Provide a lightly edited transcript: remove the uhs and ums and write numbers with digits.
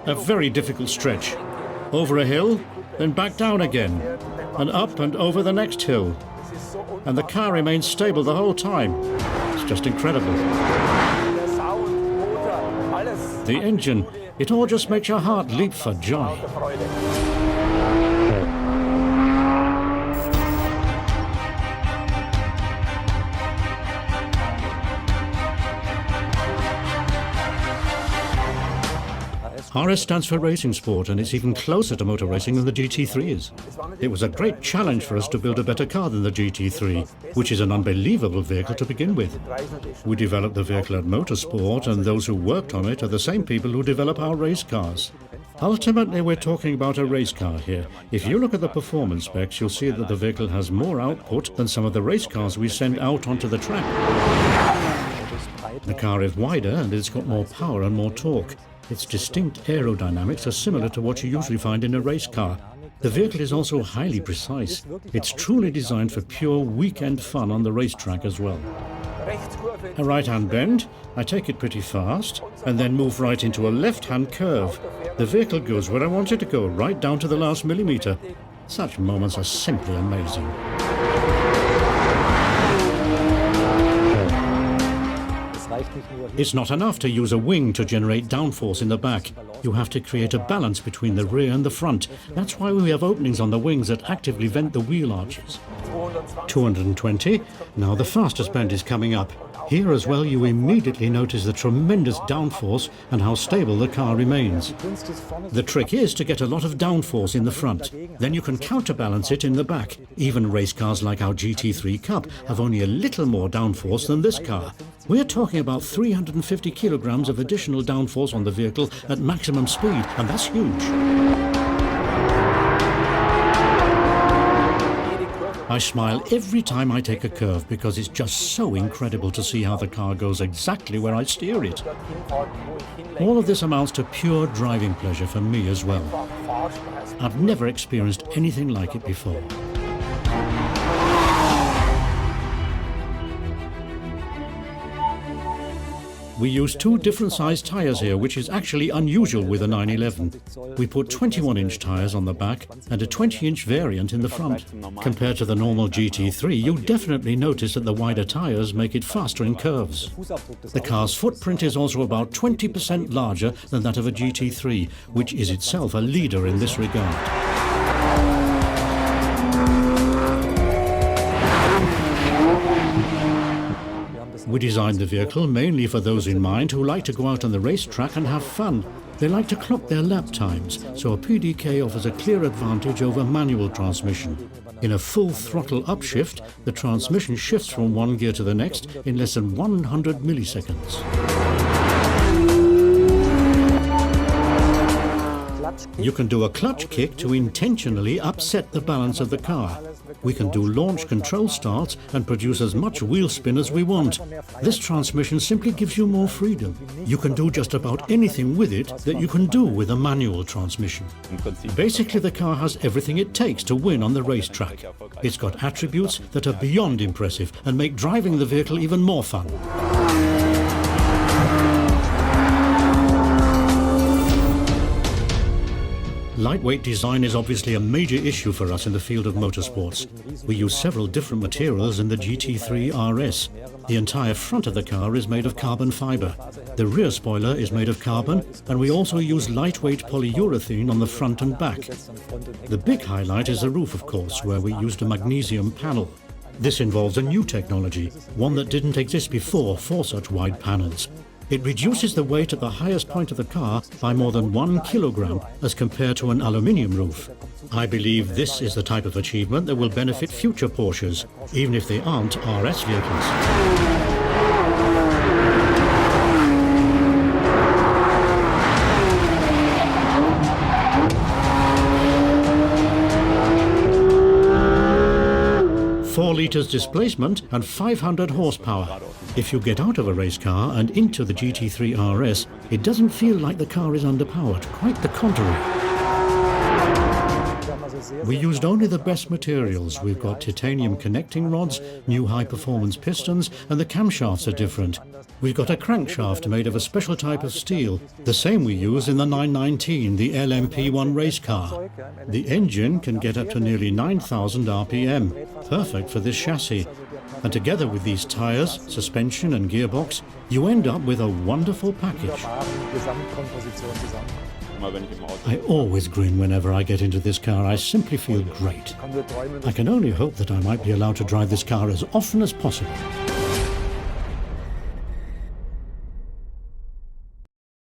A very difficult stretch. Over a hill, then back down again, and up and over the next hill. And the car remains stable the whole time. It's just incredible. The engine, it all just makes your heart leap for joy. RS stands for racing sport, and it's even closer to motor racing than the GT3 is. It was a great challenge for us to build a better car than the GT3, which is an unbelievable vehicle to begin with. We developed the vehicle at Motorsport, and those who worked on it are the same people who develop our race cars. Ultimately, we're talking about a race car here. If you look at the performance specs, you'll see that the vehicle has more output than some of the race cars we send out onto the track. The car is wider and it's got more power and more torque. Its distinct aerodynamics are similar to what you usually find in a race car. The vehicle is also highly precise. It's truly designed for pure weekend fun on the racetrack as well. A right-hand bend, I take it pretty fast, and then move right into a left-hand curve. The vehicle goes where I want it to go, right down to the last millimetre. Such moments are simply amazing. It's not enough to use a wing to generate downforce in the back. You have to create a balance between the rear and the front. That's why we have openings on the wings that actively vent the wheel arches. 220. Now the fastest bend is coming up. Here as well you immediately notice the tremendous downforce and how stable the car remains. The trick is to get a lot of downforce in the front. Then you can counterbalance it in the back. Even race cars like our GT3 Cup have only a little more downforce than this car. We're talking about 350 kilograms of additional downforce on the vehicle at maximum speed, and that's huge. I smile every time I take a curve because it's just so incredible to see how the car goes exactly where I steer it. All of this amounts to pure driving pleasure for me as well. I've never experienced anything like it before. We use two different sized tyres here, which is actually unusual with a 911. We put 21-inch tyres on the back and a 20-inch variant in the front. Compared to the normal GT3, you definitely notice that the wider tyres make it faster in curves. The car's footprint is also about 20% larger than that of a GT3, which is itself a leader in this regard. We designed the vehicle mainly for those in mind who like to go out on the racetrack and have fun. They like to clock their lap times, so a PDK offers a clear advantage over manual transmission. In a full throttle upshift, the transmission shifts from one gear to the next in less than 100 milliseconds. You can do a clutch kick to intentionally upset the balance of the car. We can do launch control starts and produce as much wheel spin as we want. This transmission simply gives you more freedom. You can do just about anything with it that you can do with a manual transmission. Basically, the car has everything it takes to win on the racetrack. It's got attributes that are beyond impressive and make driving the vehicle even more fun. Lightweight design is obviously a major issue for us in the field of motorsports. We use several different materials in the GT3 RS. The entire front of the car is made of carbon fiber. The rear spoiler is made of carbon, and we also use lightweight polyurethane on the front and back. The big highlight is the roof, of course, where we used a magnesium panel. This involves a new technology, one that didn't exist before for such wide panels. It reduces the weight at the highest point of the car by more than 1 kilogram as compared to an aluminium roof. I believe this is the type of achievement that will benefit future Porsches, even if they aren't RS vehicles. 4 litres displacement and 500 horsepower. If you get out of a race car and into the GT3 RS, it doesn't feel like the car is underpowered, quite the contrary. We used only the best materials. We've got titanium connecting rods, new high-performance pistons, and the camshafts are different. We've got a crankshaft made of a special type of steel, the same we use in the 919, the LMP1 race car. The engine can get up to nearly 9,000 RPM, perfect for this chassis. And together with these tyres, suspension and gearbox, you end up with a wonderful package. I always grin whenever I get into this car. I simply feel great. I can only hope that I might be allowed to drive this car as often as possible.